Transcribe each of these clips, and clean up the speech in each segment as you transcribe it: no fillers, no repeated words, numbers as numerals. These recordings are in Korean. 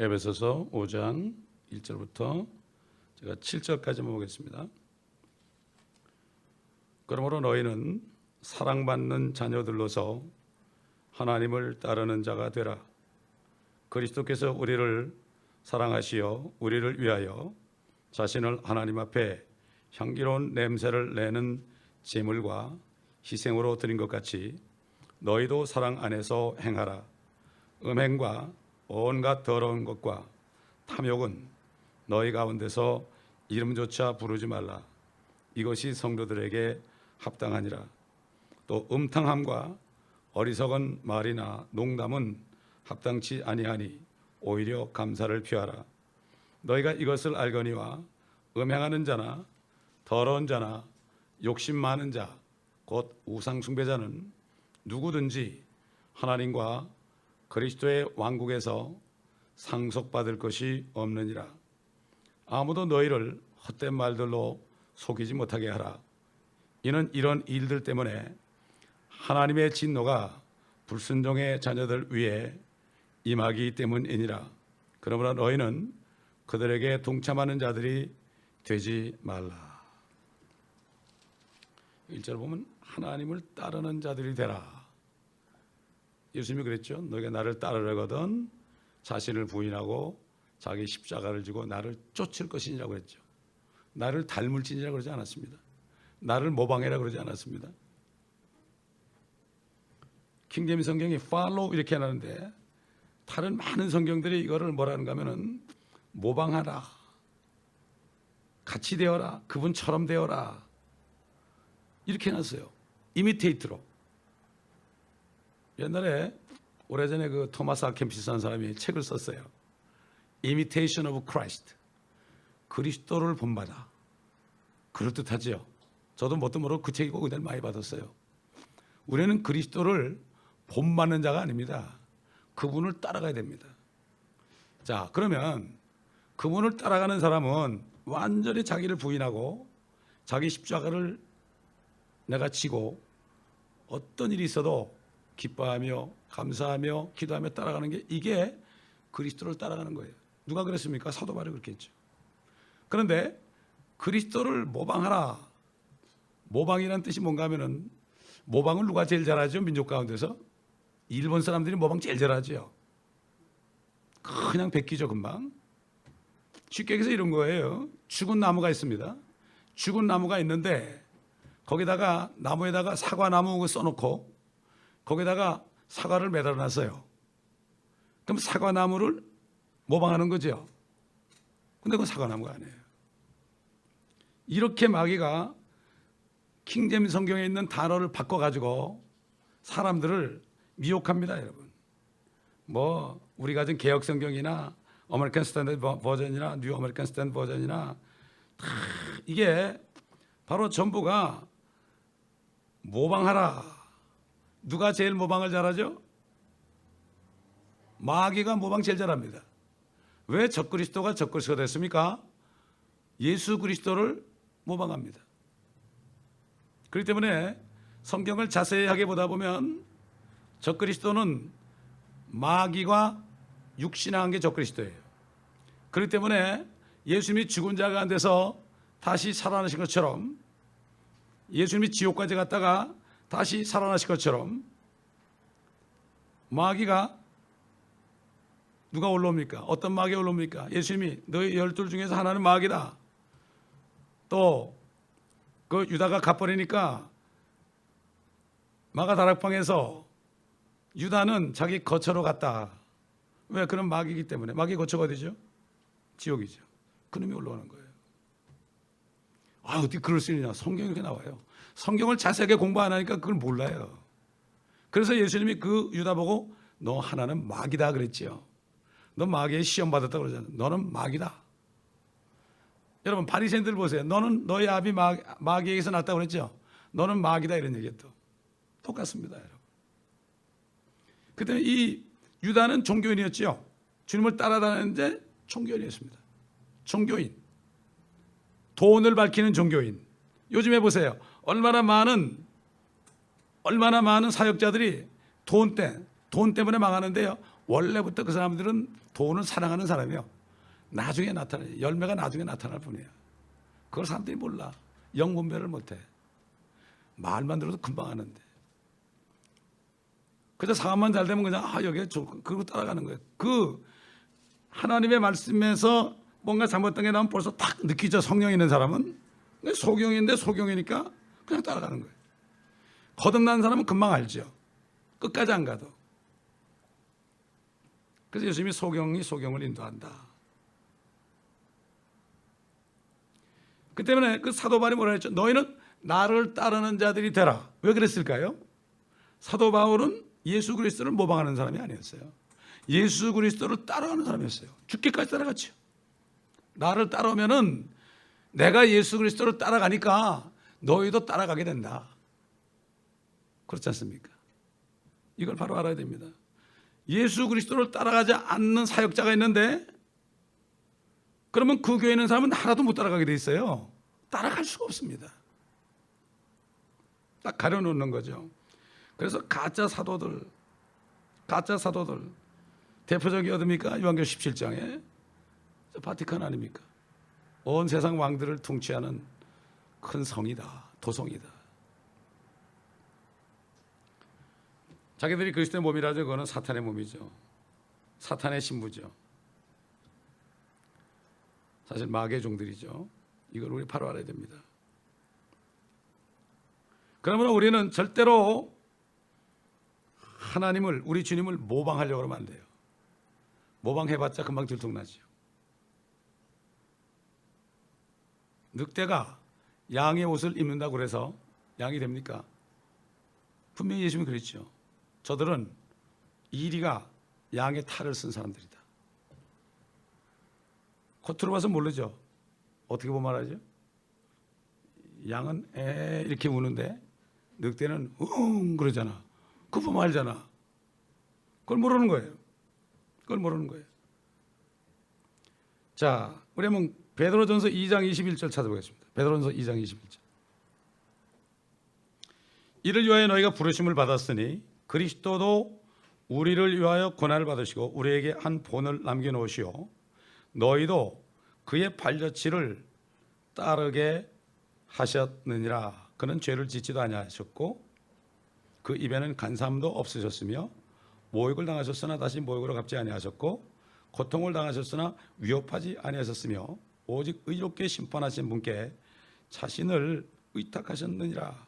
에베소서 5장 1절부터 제가 7절까지만 보겠습니다. 그러므로 너희는 사랑받는 자녀들로서 하나님을 따르는 자가 되라. 그리스도께서 우리를 사랑하시어 우리를 위하여 자신을 하나님 앞에 향기로운 냄새를 내는 제물과 희생으로 드린 것 같이 너희도 사랑 안에서 행하라. 음행과 온갖 더러운 것과 탐욕은 너희 가운데서 이름조차 부르지 말라. 이것이 성도들에게 합당하니라. 또 음탕함과 어리석은 말이나 농담은 합당치 아니하니 오히려 감사를 피하라. 너희가 이것을 알거니와 음행하는 자나 더러운 자나 욕심 많은 자 곧 우상 숭배자는 누구든지 하나님과 그리스도의 왕국에서 상속받을 것이 없느니라. 아무도 너희를 헛된 말들로 속이지 못하게 하라. 이는 이런 일들 때문에 하나님의 진노가 불순종의 자녀들 위에 임하기 때문이니라. 그러므로 너희는 그들에게 동참하는 자들이 되지 말라. 1절 보면 하나님을 따르는 자들이 되라. 예수님이 그랬죠. 너희가 나를 따르려거든 자신을 부인하고 자기 십자가를 지고 나를 쫓을 것이니라고 했죠. 나를 닮을지니라고 그러지 않았습니다. 나를 모방해라 그러지 않았습니다. 킹제임스 성경이 follow 이렇게 해놨는데 다른 많은 성경들이 이거를 뭐라는가 하면은 모방하라, 같이 되어라, 그분처럼 되어라 이렇게 해놨어요. 이미테이트로. 옛날에 오래전에 그 토마스 아 캠피스라는 사람이 책을 썼어요. Imitation of Christ. 그리스도를 본받아. 그럴듯하죠. 저도 뭣도 모르고 그 책이 꼭 은혜를 많이 받았어요. 우리는 그리스도를 본받는 자가 아닙니다. 그분을 따라가야 됩니다. 자, 그러면 그분을 따라가는 사람은 완전히 자기를 부인하고 자기 십자가를 내가 지고 어떤 일이 있어도 기뻐하며 감사하며 기도하며 따라가는 게 이게 그리스도를 따라가는 거예요. 누가 그랬습니까? 사도 바울이 그렇게 했죠. 그런데 그리스도를 모방하라. 모방이라는 뜻이 뭔가 하면은 모방을 누가 제일 잘하죠? 민족 가운데서 일본 사람들이 모방 제일 잘하죠. 그냥 베끼죠 금방. 쉽게 얘기해서 이런 거예요. 죽은 나무가 있습니다. 죽은 나무가 있는데 거기다가 나무에다가 사과나무 써놓고 거기다가 사과를 매달아놨어요. 그럼 사과나무를 모방하는 거죠. 근데 그건 사과나무가 아니에요. 이렇게 마귀가 킹제임스 성경에 있는 단어를 바꿔가지고 사람들을 미혹합니다, 여러분. 뭐 우리 가진 개혁 성경이나 아메리칸 스탠더드 버전이나 뉴 아메리칸 스탠더드 버전이나 다 이게 바로 전부가 모방하라. 누가 제일 모방을 잘하죠? 마귀가 모방 제일 잘합니다. 왜 적그리스도가 적그리스도가 됐습니까? 예수 그리스도를 모방합니다. 그렇기 때문에 성경을 자세하게 보다 보면 적그리스도는 마귀가 육신한 게 적그리스도예요. 그렇기 때문에 예수님이 죽은 자 가운데서 다시 살아나신 것처럼 예수님이 지옥까지 갔다가 다시 살아나신 것처럼 마귀가 누가 올라옵니까? 어떤 마귀가 올라옵니까? 예수님이 너희 12 중에서 하나는 마귀다. 또 그 유다가 갚버리니까 마가 다락방에서 유다는 자기 거처로 갔다. 왜? 그런 마귀이기 때문에. 마귀 거처가 어디죠? 지옥이죠. 그놈이 올라오는 거예요. 아, 어떻게 그럴 수 있느냐? 성경이 이렇게 나와요. 성경을 자세하게 공부 안 하니까 그걸 몰라요. 그래서 예수님이 그 유다 보고 너 하나는 마귀다 그랬지요. 너 마귀의 시험 받았다 그러잖아요. 너는 마귀다. 여러분 바리새인들 보세요. 너는 너희 아비 마귀에게서 났다고 그랬죠. 너는 마귀다 이런 얘기예요. 또 똑같습니다, 여러분. 그때 이 유다는 종교인이었죠. 주님을 따라다니는데 종교인이었습니다. 종교인. 돈을 밝히는 종교인. 요즘에 보세요. 얼마나 많은 사역자들이 돈 때문에 망하는데요. 원래부터 그 사람들은 돈을 사랑하는 사람이요. 나중에 나타나요. 열매가 나중에 나타날 뿐이에요. 그걸 사람들이 몰라. 영분별을 못해. 말만 들어도 금방 하는데. 그저 상황만 잘 되면 그냥 여기에 그거 따라가는 거예요. 그 하나님의 말씀에서 뭔가 잘못된 게 나오면 벌써 딱 느끼죠. 성령 있는 사람은. 소경인데 소경이니까 그냥 따라가는 거예요. 거듭난 사람은 금방 알죠. 끝까지 안 가도. 그래서 예수님이 소경이 소경을 인도한다. 그 때문에 그 사도 바울이 뭐라 했죠? 너희는 나를 따르는 자들이 되라. 왜 그랬을까요? 사도 바울은 예수 그리스도를 모방하는 사람이 아니었어요. 예수 그리스도를 따라가는 사람이었어요. 죽기까지 따라갔죠. 나를 따라오면은 내가 예수 그리스도를 따라가니까 너희도 따라가게 된다. 그렇지 않습니까? 이걸 바로 알아야 됩니다. 예수 그리스도를 따라가지 않는 사역자가 있는데 그러면 그 교회에 있는 사람은 하나도 못 따라가게 돼 있어요. 따라갈 수가 없습니다. 딱 가려놓는 거죠. 그래서 가짜 사도들 대표적이 어딥니까? 요한계시록 17장에 바티칸 아닙니까? 온 세상 왕들을 통치하는 큰 성이다. 도성이다. 자기들이 그리스도의 몸이라죠. 그거는 사탄의 몸이죠. 사탄의 신부죠. 사실 마귀의 종들이죠. 이걸 우리 바로 알아야 됩니다. 그러면 우리는 절대로 하나님을, 우리 주님을 모방하려고 하면 안 돼요. 모방해봤자 금방 들통나죠. 늑대가 양의 옷을 입는다고 그래서 양이 됩니까? 분명히 예수님이 그랬죠. 저들은 이리가 양의 탈을 쓴 사람들이다. 겉으로 봐서 모르죠. 어떻게 보면 알아죠? 양은 에 이렇게 우는데 늑대는 그러잖아. 그거 보면 알잖아. 그걸 모르는 거예요. 그걸 모르는 거예요. 자, 우리 한번 베드로전서 2장 21절 찾아보겠습니다. 베드로전서 2장 21절. 이를 위하여 너희가 부르심을 받았으니 그리스도도 우리를 위하여 고난을 받으시고 우리에게 한 본을 남겨놓으시오. 너희도 그의 발자취를 따르게 하셨느니라. 그는 죄를 짓지도 아니하셨고 그 입에는 간사함도 없으셨으며 모욕을 당하셨으나 다시 모욕으로 갚지 아니하셨고 고통을 당하셨으나 위협하지 아니하셨으며 오직 의롭게 심판하신 분께 자신을 의탁하셨느니라.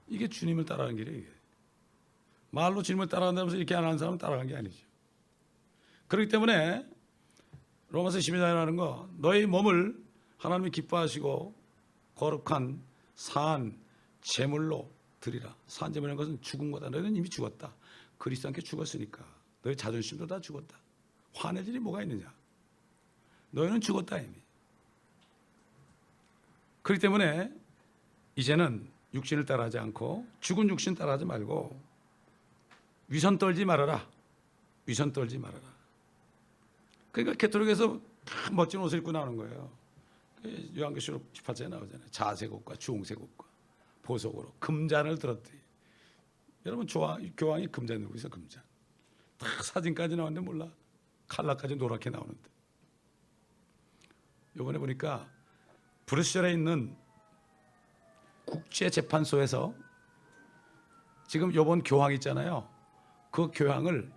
이게 주님을 따라가는 길이에요. 말로 주님을 따라간다면서 이렇게 안 하는 사람은 따라간 게 아니죠. 그렇기 때문에 로마서 12장에 하는 거, 너희 몸을 하나님이 기뻐하시고 거룩한 산 제물로 드리라. 산 제물이라는 것은 죽은 거다. 너희는 이미 죽었다. 그리스도 함께 죽었으니까. 너희 자존심도 다 죽었다. 화낼 일이 뭐가 있느냐. 너희는 죽었다 이미. 그렇기 때문에 이제는 육신을 따라하지 않고 죽은 육신 따라하지 말고 위선 떨지 말아라. 위선 떨지 말아라. 그러니까 개토릭에서 멋진 옷을 입고 나오는 거예요. 요한계시록 18장에 나오잖아요. 자색 옷과 주홍색 옷과 보석으로 금잔을 들었더니. 여러분 교황이 금잔 들고 있어. 금잔. 딱 사진까지 나왔는데 몰라. 칼라까지 노랗게 나오는데. 요번에 보니까 브뤼셀에 있는 국제재판소에서 지금 요번 교황 있잖아요. 그 교황을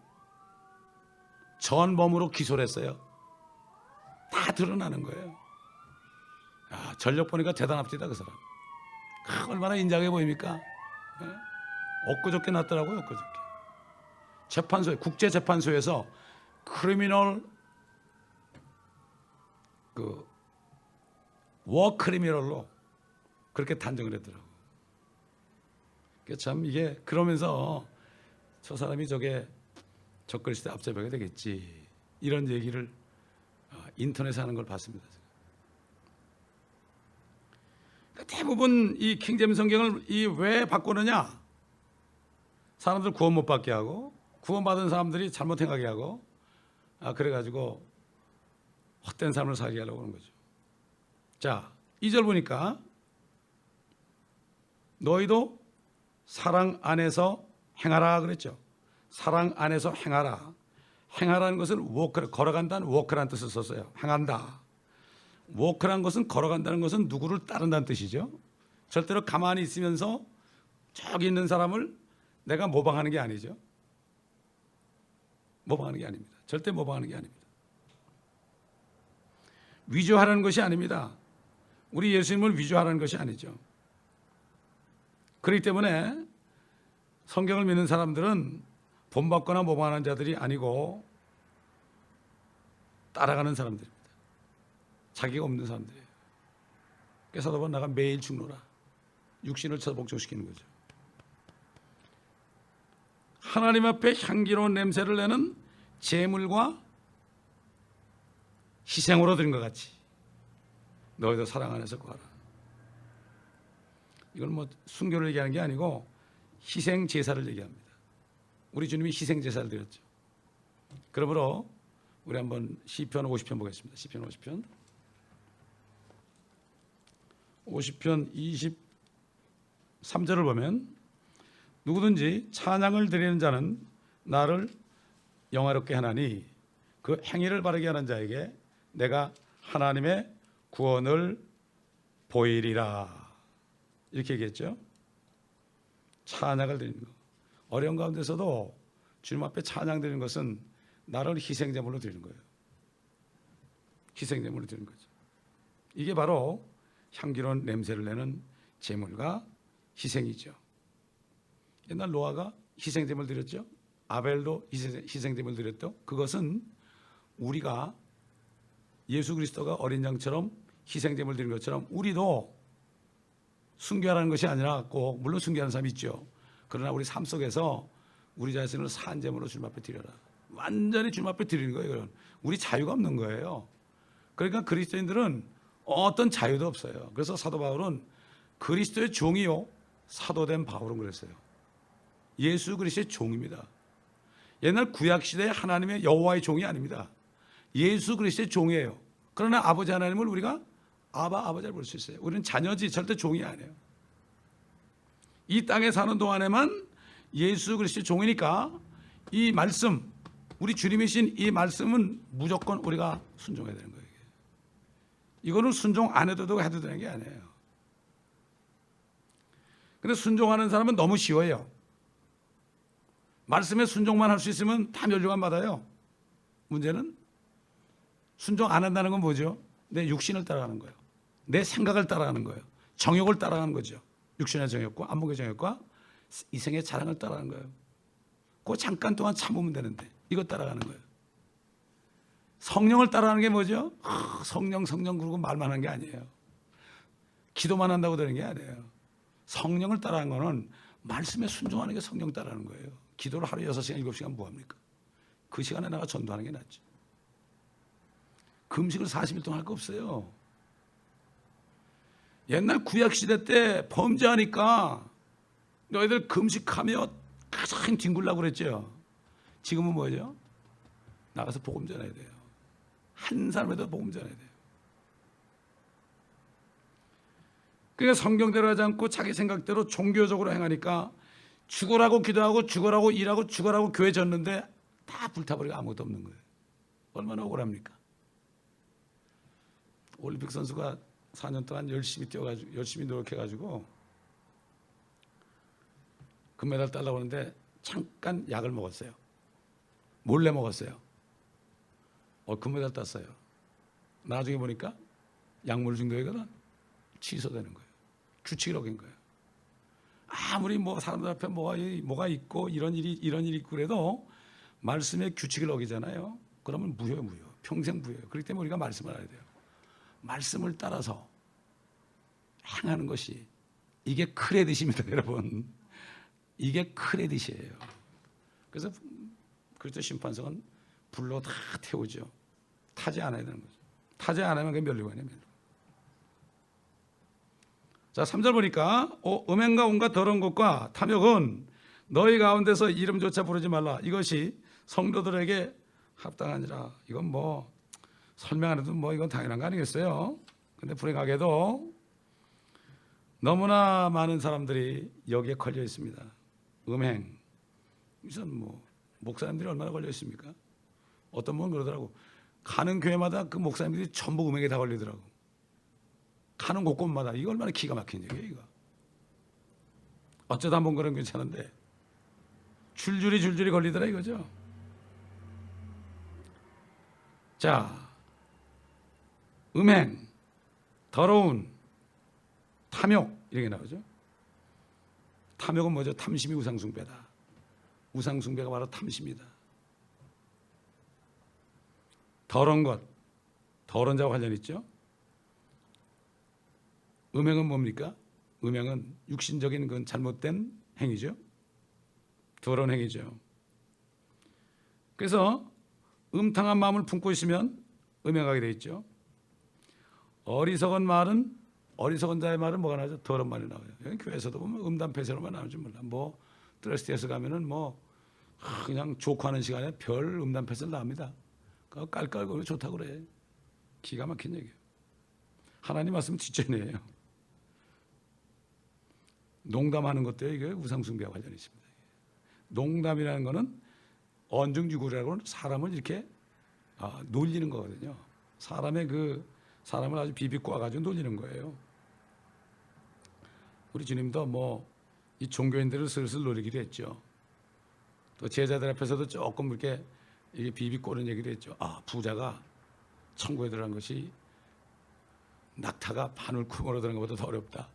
전범으로 기소를 했어요. 다 드러나는 거예요. 야, 전력 보니까 대단합니다. 그 사람. 얼마나 인자하게 보입니까? 네? 엊그저께 났더라고요. 엊그저께. 재판소에, 국제재판소에서 크리미널 워 크리미널로 그렇게 단정을 했더라고요. 참 이게 그러면서 저 사람이 저게 적그리스도에 앞잡아야 되겠지. 이런 얘기를 인터넷에 하는 걸 봤습니다. 그러니까 대부분 이 킹제임스 성경을 왜 바꾸느냐? 사람들 구원 못 받게 하고 구원받은 사람들이 잘못 행하게 하고 그래가지고 헛된 삶을 살게 하려고 하는 거죠. 자, 2절 보니까 너희도 사랑 안에서 행하라 그랬죠. 사랑 안에서 행하라. 행하라는 것은 워크, 걸어간다는 워크라는 뜻을 썼어요. 행한다. 워크라는 것은 걸어간다는 것은 누구를 따른다는 뜻이죠. 절대로 가만히 있으면서 저기 있는 사람을 내가 모방하는 게 아니죠. 모방하는 게 아닙니다. 절대 모방하는 게 아닙니다. 위조하라는 것이 아닙니다. 우리 예수님을 위조하라는 것이 아니죠. 그렇기 때문에 성경을 믿는 사람들은 본받거나 모방하는 자들이 아니고 따라가는 사람들입니다. 자기가 없는 사람들이에요. 그래서 사도 바울은 나가 매일 죽노라. 육신을 복종시키는 거죠. 하나님 앞에 향기로운 냄새를 내는 제물과 희생으로 드린 것 같이 너희도 사랑 안에서 구하라. 이건 뭐 순교를 얘기하는 게 아니고 희생 제사를 얘기합니다. 우리 주님이 희생 제사를 드렸죠. 그러므로 우리 한번 시편 50편 보겠습니다. 시편 50편 23절을 보면 누구든지 찬양을 드리는 자는 나를 영화롭게 하나니 그 행위를 바르게 하는 자에게 내가 하나님의 구원을 보이리라. 이렇게 얘기했죠. 찬양을 드리는 것. 어려운 가운데서도 주님 앞에 찬양 드리는 것은 나를 희생제물로 드리는 거예요. 희생제물로 드리는 거죠. 이게 바로 향기로운 냄새를 내는 제물과 희생이죠. 옛날 노아가 희생제물 드렸죠. 아벨도 희생제물 드렸죠. 그것은 우리가 예수 그리스도가 어린 양처럼 희생제물 드린 것처럼 우리도 순교하라는 것이 아니라 꼭 물론 순교하는 사람이 있죠. 그러나 우리 삶 속에서 우리 자신을 산제물로 주님 앞에 드려라. 완전히 주님 앞에 드리는 거예요. 우리 자유가 없는 거예요. 그러니까 그리스도인들은 어떤 자유도 없어요. 그래서 사도 바울은 그리스도의 종이요 사도된 바울은 그랬어요. 예수 그리스도의 종입니다. 옛날 구약시대의 하나님의 여호와의 종이 아닙니다. 예수 그리스도의 종이에요. 그러나 아버지 하나님을 우리가 아버지를 볼 수 있어요. 우리는 자녀지 절대 종이 아니에요. 이 땅에 사는 동안에만 예수 그리스도의 종이니까 이 말씀, 우리 주님이신 이 말씀은 무조건 우리가 순종해야 되는 거예요. 이거는 순종 안 해도 되고 해도 되는 게 아니에요. 근데 순종하는 사람은 너무 쉬워요. 말씀에 순종만 할 수 있으면 다 멸류관 받아요. 문제는 순종 안 한다는 건 뭐죠? 내 육신을 따라가는 거예요. 내 생각을 따라가는 거예요. 정욕을 따라가는 거죠. 육신의 정욕과 안목의 정욕과 이생의 자랑을 따라가는 거예요. 그 잠깐 동안 참으면 되는데 이거 따라가는 거예요. 성령을 따라가는 게 뭐죠? 성령 그러고 말만 하는 게 아니에요. 기도만 한다고 되는 게 아니에요. 성령을 따라가는 거는 말씀에 순종하는 게 성령 따라가는 거예요. 기도를 하루에 6시간 7시간 뭐합니까? 그 시간에 나가 전도하는 게 낫지. 금식을 40일 동안 할 거 없어요. 옛날 구약시대 때 범죄하니까 너희들 금식하며 가장 뒹굴라고 그랬죠. 지금은 뭐죠? 나가서 복음 전해야 돼요. 한 사람에도 복음 전해야 돼요. 그러니까 성경대로 하지 않고 자기 생각대로 종교적으로 행하니까 죽으라고 기도하고 죽으라고 일하고 죽으라고 교회 졌는데 다 불타버리고 아무것도 없는 거예요. 얼마나 억울합니까? 올림픽 선수가 4년 동안 열심히 뛰어가지고 열심히 노력해가지고 금메달 따려고 하는데 잠깐 약을 먹었어요. 몰래 먹었어요. 금메달 땄어요. 나중에 보니까 약물 중독이거든. 취소되는 거예요. 규칙을 어긴 거예요. 아무리 뭐 사람들 앞에 뭐가 있고 이런 일이 있고 그래도 말씀의 규칙을 어기잖아요. 그러면 무효. 평생 무효예요. 그렇기 때문에 우리가 말씀을 알아야 돼요. 말씀을 따라서 행하는 것이 이게 크레딧입니다, 여러분. 이게 크레딧이에요. 그래서 그리스도 심판석은 불로 다 태우죠. 타지 않아야 되는 거죠. 타지 않으면 그게 멸류관이에요. 자, 3절 보니까 음행과 온갖 더러운 것과 탐욕은 너희 가운데서 이름조차 부르지 말라. 이것이 성도들에게 합당하니라. 이건 뭐 설명 안 해도 뭐 이건 당연한 거 아니겠어요? 근데 불행하게도 너무나 많은 사람들이 여기에 걸려 있습니다. 음행. 우선 뭐 목사님들이 얼마나 걸려 있습니까? 어떤 분은 그러더라고. 가는 교회마다 그 목사님들이 전부 음행에 다 걸리더라고. 가는 곳곳마다. 이거 얼마나 기가 막힌 얘기예요, 이거. 어쩌다 한번 그런 괜찮은데 줄줄이 걸리더라 이거죠. 자, 음행, 더러운, 탐욕 이렇게 나오죠. 탐욕은 뭐죠? 탐심이 우상숭배다. 우상숭배가 바로 탐심이다. 더러운 것, 더러운 자와 관련 있죠. 음행은 뭡니까? 음행은 육신적인 건 잘못된 행위죠. 더러운 행위죠. 그래서 음탕한 마음을 품고 있으면 음행하게 돼 있죠. 어리석은 자의 말은 뭐가 나오죠? 더러운 말이 나와요. 여기 교회에서도 보면 음담패설로만 나오지 몰라. 뭐 트러스티에서 가면은 뭐 그냥 조크하는 시간에 별 음담패설 나옵니다. 그거 깔깔거리고 좋다고 그래. 기가 막힌 얘기예요. 하나님 말씀 뒷전이에요. 농담하는 것도 이게 우상숭배와 관련이 있습니다. 농담이라는 거는 언중유구라고 사람을 이렇게 놀리는 거거든요. 사람을 아주 비비꼬아가지고 놀리는 거예요. 우리 주님도 뭐 이 종교인들을 슬슬 놀리기도 했죠. 또 제자들 앞에서도 조금 이렇게 이게 비비꼬는 얘기도 했죠. 부자가 천국에 들어간 것이 낙타가 바늘구멍으로 들어간 것보다 더 어렵다.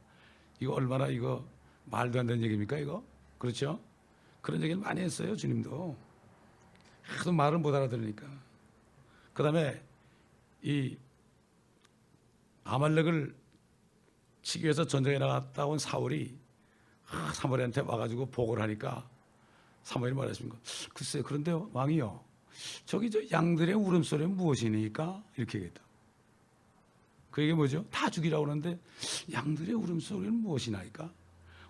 이거 얼마나 이거 말도 안 되는 얘기입니까 이거? 그렇죠? 그런 얘기를 많이 했어요 주님도. 하도 말을 못 알아들으니까. 그 다음에 이 아말렉을 치기 위해서 전쟁에 나갔다 온 사울이 사무엘한테 와가지고 보고를 하니까 사무엘이 말했습니까? 글쎄 그런데 왕이요, 저기 저 양들의 울음소리는 무엇이니까? 이렇게 얘기했다. 그 얘기 뭐죠? 다 죽이라고 그러는데 양들의 울음소리는 무엇이나이까?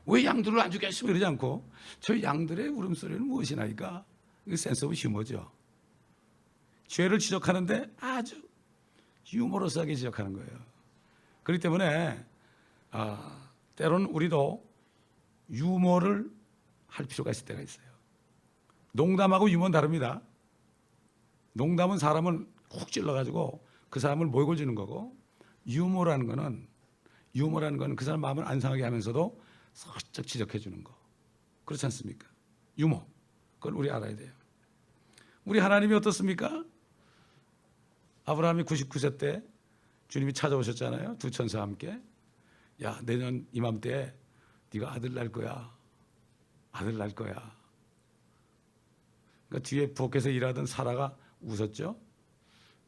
왜 양들을 안 죽였으면 그러지 않고 저 양들의 울음소리는 무엇이나이까? 이게 센스 오브 휴머죠. 죄를 지적하는데 아주 유머러스하게 지적하는 거예요. 그렇기 때문에 때로는 우리도 유머를 할 필요가 있을 때가 있어요. 농담하고 유머는 다릅니다. 농담은 사람을 훅 찔러가지고 그 사람을 모욕을 주는 거고, 유머라는 거는 그 사람 마음을 안 상하게 하면서도 살짝 지적해 주는 거. 그렇지 않습니까? 유머. 그걸 우리 알아야 돼요. 우리 하나님이 어떻습니까? 아브라함이 99세 때 주님이 찾아오셨잖아요. 두 천사와 함께. 야, 내년 이맘때 네가 아들 낳을 거야. 아들 낳을 거야. 그러니까 뒤에 부엌에서 일하던 사라가 웃었죠.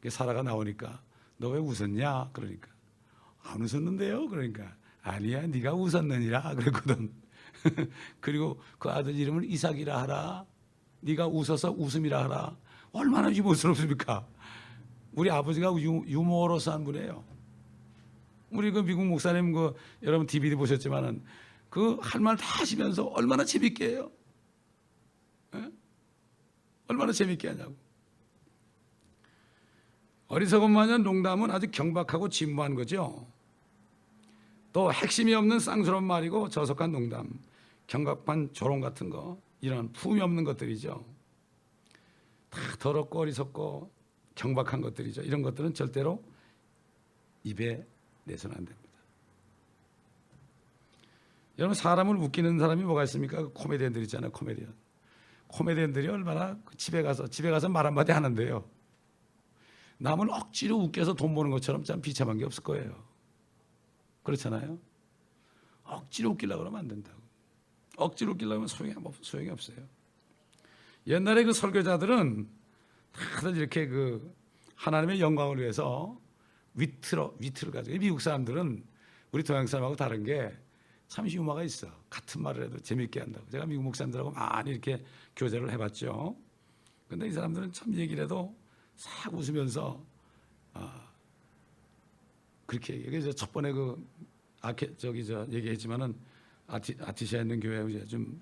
사라가 나오니까 너 왜 웃었냐? 그러니까 안 웃었는데요. 그러니까 아니야, 네가 웃었느니라 그랬거든. 그리고 그 아들 이름을 이삭이라 하라. 네가 웃어서 웃음이라 하라. 얼마나 유머스럽습니까? 우리 아버지가 유머러스한 분이에요. 우리 그 미국 목사님 여러분 DVD 보셨지만은 그 할 말 다 하시면서 얼마나 재밌게 해요. 에? 얼마나 재밌게 하냐고. 어리석은 마냥 농담은 아주 경박하고 진부한 거죠. 또 핵심이 없는 쌍스러운 말이고 저속한 농담, 경박한 조롱 같은 거, 이런 품이 없는 것들이죠. 다 더럽고 어리석고 경박한 것들이죠. 이런 것들은 절대로 입에 내서는 안 됩니다. 여러분, 사람을 웃기는 사람이 뭐가 있습니까? 코미디언들 있잖아요. 코미디언들이 얼마나 집에 가서 말 한마디 하는데요, 남을 억지로 웃겨서 돈 버는 것처럼 참 비참한 게 없을 거예요. 그렇잖아요. 억지로 웃기려고 그러면 안 된다고. 억지로 웃기려고 하면 소용이 없어요. 옛날에 그 설교자들은 다들 이렇게 그 하나님의 영광을 위해서 위트를 가지고, 미국 사람들은 우리 동양 사람하고 다른 게 참 유머가 있어. 같은 말을 해도 재밌게 한다고. 제가 미국 목사님들하고 많이 이렇게 교제를 해봤죠. 근데 이 사람들은 참 얘기를 해도 싹 웃으면서 그렇게 얘기해서 첫 번에 얘기했지만은 아티시아에 있는 교회 이제 좀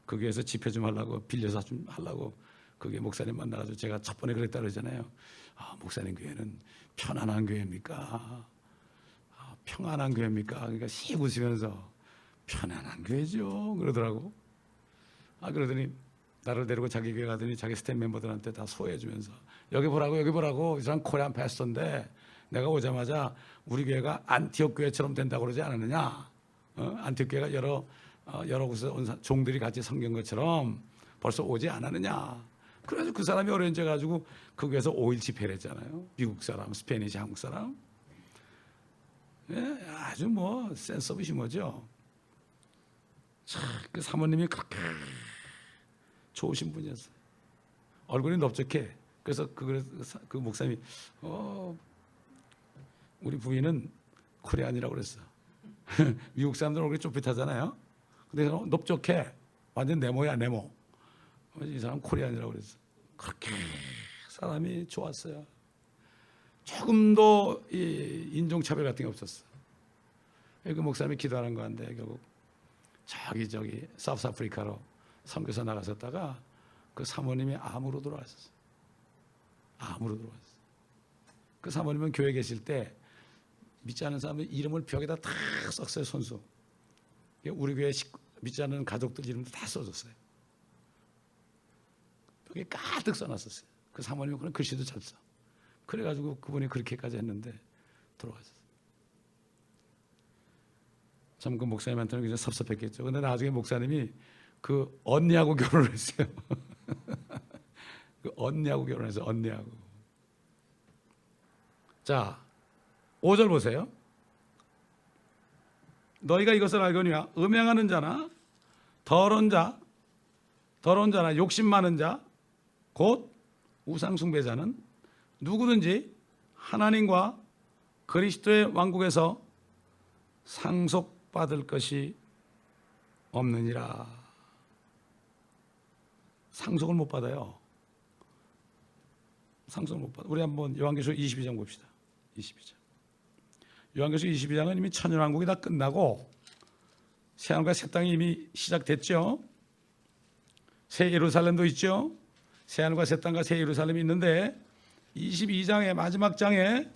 그 교회에서 집회 좀 하려고 빌려서 좀 하려고 그게 목사님 만나가지고 제가 첫 번에 그랬다 그러잖아요. 목사님 교회는 편안한 교회입니까? 평안한 교회입니까? 그러니까 씩 웃으면서 편안한 교회죠 그러더라고. 그러더니 나를 데리고 자기 교회 가더니 자기 스텝 멤버들한테 다 소개해주면서 여기 보라고 이 사람 코리안 패스터인데 내가 오자마자 우리 교회가 안티옥 교회처럼 된다고 그러지 않았느냐. 안티옥 교회가 여러 곳에서 온 종들이 같이 섬긴 것처럼 벌써 오지 않았느냐. 그래서 그 사람이 어려운져가지고 그 교회에서 5일 집회를 했잖아요. 미국 사람, 스페니시, 한국 사람. 예, 아주 뭐 센스 오브 휴머죠. 그 사모님이 그렇게 좋으신 분이었어요. 얼굴이 넓적해. 그래서 그 목사님이 우리 부인은 코리안이라고 그랬어. 미국 사람들은 얼굴이 좁빗하잖아요. 근데 넓적해. 완전 네모야 네모. 이 사람 코리안이라고 그랬어. 그렇게 사람이 좋았어요. 조금도 이 인종차별 같은 게 없었어. 그 목사님이 기도하는 거 한데 결국 저기 사우스 아프리카로 선교사 나갔었다가 그 사모님이 암으로 돌아왔었어. 암으로 돌아왔어. 그 사모님은 교회 계실 때 믿지 않는 사람의 이름을 벽에다 다 썼어요. 손수. 우리 교회 믿지 않는 가족들 이름도 다 써줬어요. 벽에 가득 써놨었어요. 그 사모님은 그런 글씨도 잘 써. 그래가지고 그분이 그렇게까지 했는데 돌아가셨어요. 참 그 목사님한테는 굉장히 섭섭했겠죠. 근데 나중에 목사님이 그 언니하고 결혼을 했어요. 그 언니하고 결혼해서 언니하고. 자, 5절 보세요. 너희가 이것을 알거니와 음행하는 자나 더러운 자나 욕심 많은 자 곧 우상 숭배자는 누구든지 하나님과 그리스도의 왕국에서 상속받을 것이 없느니라. 상속을 못 받아요. 상속을 못 받아. 우리 한번 요한계시록 22장 봅시다. 22장. 요한계시록 22장은 이미 천년왕국이 다 끝나고 새하늘과 새 땅이 이미 시작됐죠. 새 예루살렘도 있죠. 새하늘과 새 땅과 새 예루살렘이 있는데 22장의 마지막 장에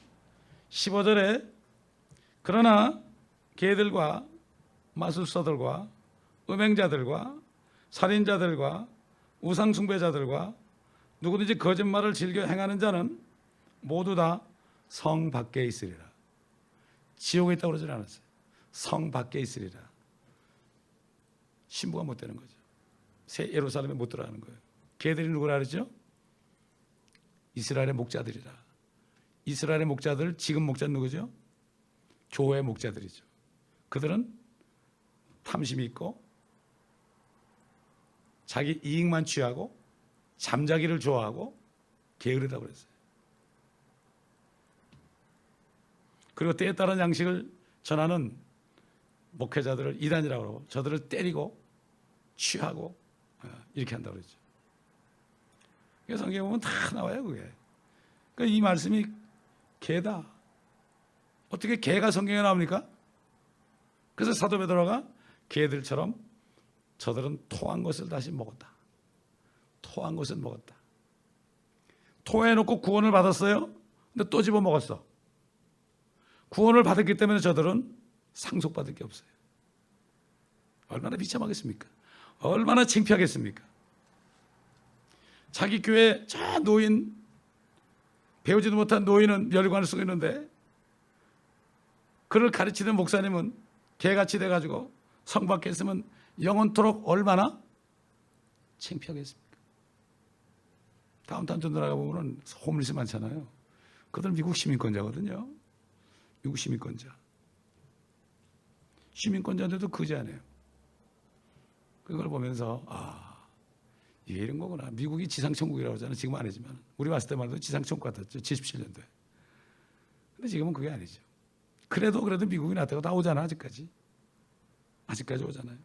15절에 그러나 개들과 마술사들과 음행자들과 살인자들과 우상숭배자들과 누구든지 거짓말을 즐겨 행하는 자는 모두 다 성 밖에 있으리라. 지옥에 있다고 그러지 않았어요. 성 밖에 있으리라. 신부가 못 되는 거죠. 새 예루살렘에 못 들어가는 거예요. 걔들이 누구라 그러죠? 이스라엘의 목자들이라. 이스라엘의 목자들, 지금 목자는 누구죠? 교회의 목자들이죠. 그들은 탐심이 있고 자기 이익만 취하고 잠자기를 좋아하고 게으르다고 그랬어요. 그리고 때에 따른 양식을 전하는 목회자들을 이단이라고 그러고 저들을 때리고 취하고 이렇게 한다고 그러죠. 그래서 성경에 보면 다 나와요. 그게. 그러니까 이 말씀이 개다. 어떻게 개가 성경에 나옵니까? 그래서 사도 베드로가 개들처럼 저들은 토한 것을 다시 먹었다. 토한 것을 먹었다. 토해놓고 구원을 받았어요. 근데 또 집어 먹었어. 구원을 받았기 때문에 저들은 상속받을 게 없어요. 얼마나 비참하겠습니까? 얼마나 창피하겠습니까? 자기 교회 저 노인, 배우지도 못한 노인은 멸관을 쓰고 있는데 그를 가르치는 목사님은 개같이 돼가지고 성 밖에 있으면 영원토록 얼마나 창피하겠습니까? 다운타운 들어가 보면 홈리스 많잖아요. 그들 미국 시민권자거든요. 미국 시민권자. 시민권자인데도 거지 않아요. 그걸 보면서 이게 이런 거구나. 미국이 지상천국이라고 하잖아요. 지금 아니지만 우리 왔을 때만 해도 지상천국 같았죠. 77년도에. 근데 지금은 그게 아니죠. 그래도 미국이 낫다고 다 오잖아. 아직까지 오잖아요.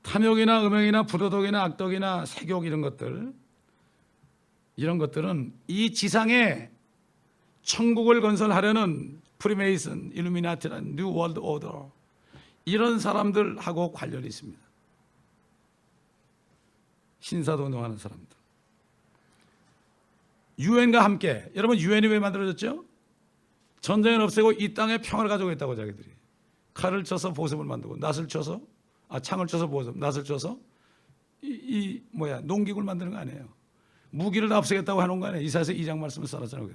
탐욕이나 음행이나 부도덕이나 악덕이나 세욕 이런 것들은 이 지상에 천국을 건설하려는 프리메이슨, 일루미나티라는 뉴 월드 오더 이런 사람들하고 관련이 있습니다. 신사도 운동하는 사람들. 유엔과 함께, 여러분 유엔이 왜 만들어졌죠? 전쟁을 없애고 이 땅에 평화를 가져오겠다고 자기들이 칼을 쳐서 보습을 만들고 낫을 쳐서 창을 쳐서 낫을 쳐서 농기구를 만드는 거 아니에요. 무기를 다 없애겠다고 해놓은 거 아니에요. 이사야서 2장 말씀을 써놨잖아요.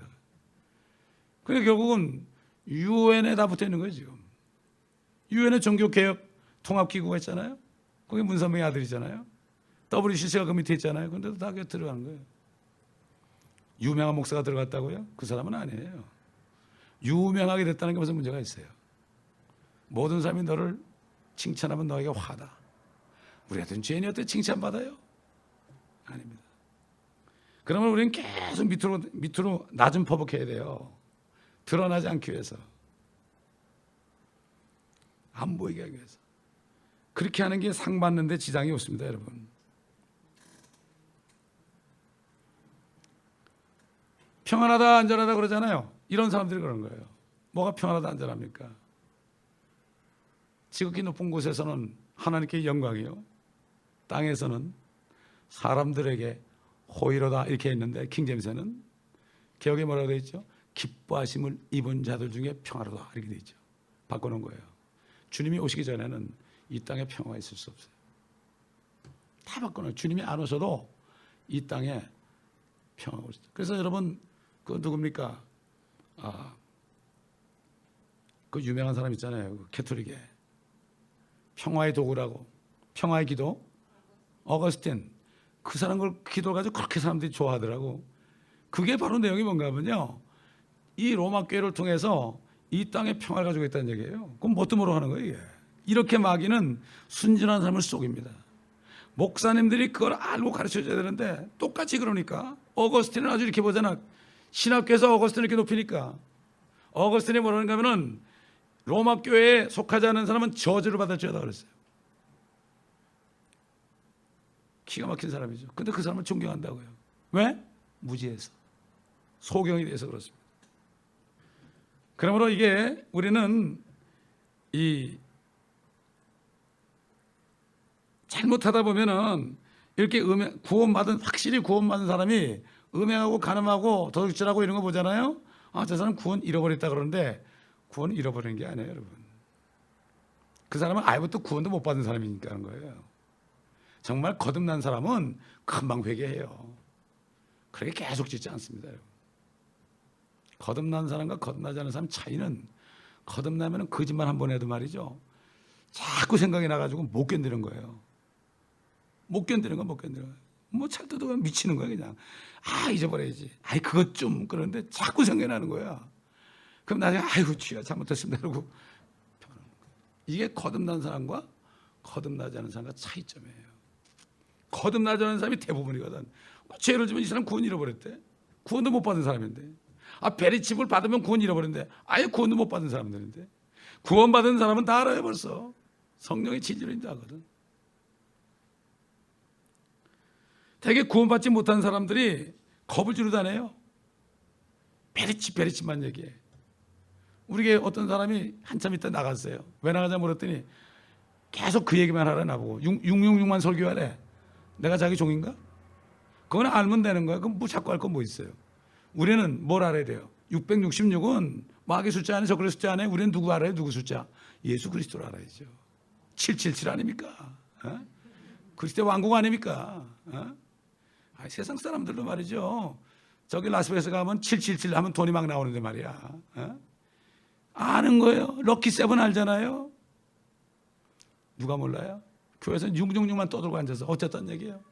그러니까 결국은 유엔에 다 붙어 있는 거예요. 지금 유엔의 종교개혁 통합기구가 있잖아요. 거기 문선명의 아들이잖아요. WCC가 그 밑에 있잖아요. 그런데도 다 들어가는 거예요. 유명한 목사가 들어갔다고요? 그 사람은 아니에요. 유명하게 됐다는 게 무슨 문제가 있어요. 모든 사람이 너를 칭찬하면 너에게 화다. 우리 같은 죄인이 어떻게 칭찬받아요? 아닙니다. 그러면 우리는 계속 밑으로 낮은 퍼복해야 돼요. 드러나지 않기 위해서, 안 보이게 하기 위해서. 그렇게 하는 게 상 받는데 지장이 없습니다, 여러분. 평안하다 안전하다 그러잖아요. 이런 사람들이 그런 거예요. 뭐가 평안하다 안전합니까? 지극히 높은 곳에서는 하나님께 영광이요, 땅에서는 사람들에게 호의로다 이렇게 했는데, 킹제임스는 개혁에 뭐라고 되어 있죠? 기뻐하심을 입은 자들 중에 평화로다 이렇게 되어 있죠. 바꿔놓은 거예요. 주님이 오시기 전에는 이 땅에 평화가 있을 수 없어요. 다 바꿔놓어요. 주님이 안 오셔도 이 땅에 평화가 오시죠. 그래서 여러분, 그 누굽니까? 그 유명한 사람 있잖아요. 그 캐톨릭에 평화의 도구라고, 평화의 기도, 어거스틴. 그 사람 걸 기도 가지고 그렇게 사람들이 좋아하더라고. 그게 바로 내용이 뭔가 하면요, 이 로마 교회를 통해서 이 땅에 평화를 가지고 있다는 얘기예요. 그럼 뭐 때문에 하는 거예요, 이게? 이렇게 마귀는 순진한 사람을 속입니다. 목사님들이 그걸 알고 가르쳐줘야 되는데 똑같이 그러니까. 어거스틴은 아주 이렇게 보잖아. 신학교에서 어거스틴을 이렇게 높이니까. 어거스틴이 뭐라는가 하면은 로마 교회에 속하지 않은 사람은 저주를 받을 죄다 그랬어요. 기가 막힌 사람이죠. 근데 그 사람을 존경한다고요. 왜? 무지해서, 소경이 돼서 그렇습니다. 그러므로 이게 우리는 이 잘못하다 보면은 이렇게 확실히 구원받은 사람이 음행하고 간음하고 도둑질하고 이런 거 보잖아요. 저 사람 구원 잃어버렸다 그러는데, 구원 잃어버리는 게 아니에요, 여러분. 그 사람은 아예부터 구원도 못 받은 사람이니까 하는 거예요. 정말 거듭난 사람은 금방 회개해요. 그렇게 계속 짓지 않습니다, 여러분. 거듭난 사람과 거듭나지 않은 사람 차이는, 거듭나면 거짓말 한 번 해도 말이죠, 자꾸 생각이 나가지고 못 견디는 거예요. 못 견디는 거. 뭐 찰떡도 미치는 거야 그냥. 잊어버려야지. 그것 좀. 그러는데 자꾸 생각이 나는 거야. 그럼 나중에 아이고 주야 잘못했습니다 그러고. 이게 거듭난 사람과 거듭나지 않은 사람과 차이점이에요. 거듭나지 않은 사람이 대부분이거든. 죄를 지면 이 사람 구원 잃어버렸대. 구원도 못 받은 사람인데. 베리칩을 받으면 구원 잃어버렸는데, 아예 구원도 못 받은 사람들인데. 구원 받은 사람은 다 알아요 벌써. 성령의 진리를 이제 하거든. 되게 구원받지 못한 사람들이 겁을 주로 다녀요. 베리칩만 얘기해. 우리게 어떤 사람이 한참 있다 나갔어요. 왜 나가자 물었더니 계속 그 얘기만 하라 나보고. 666만 설교하래. 내가 자기 종인가? 그건 알면 되는 거야. 그럼 뭐 자꾸 할 건 뭐 있어요. 우리는 뭘 알아야 돼요? 666은 마귀 숫자 안에 저그리 숫자 안에 우리는 누구 알아요? 누구 숫자? 예수 그리스도를 알아야죠. 777 아닙니까? 그리스도의 왕국 아닙니까? 세상 사람들도 말이죠. 저기 라스베가스 가면 777 하면 돈이 막 나오는데 말이야. 아는 거예요. 럭키 세븐 알잖아요. 누가 몰라요? 교회에서는 666만 떠들고 앉아서 어쨌든 얘기예요.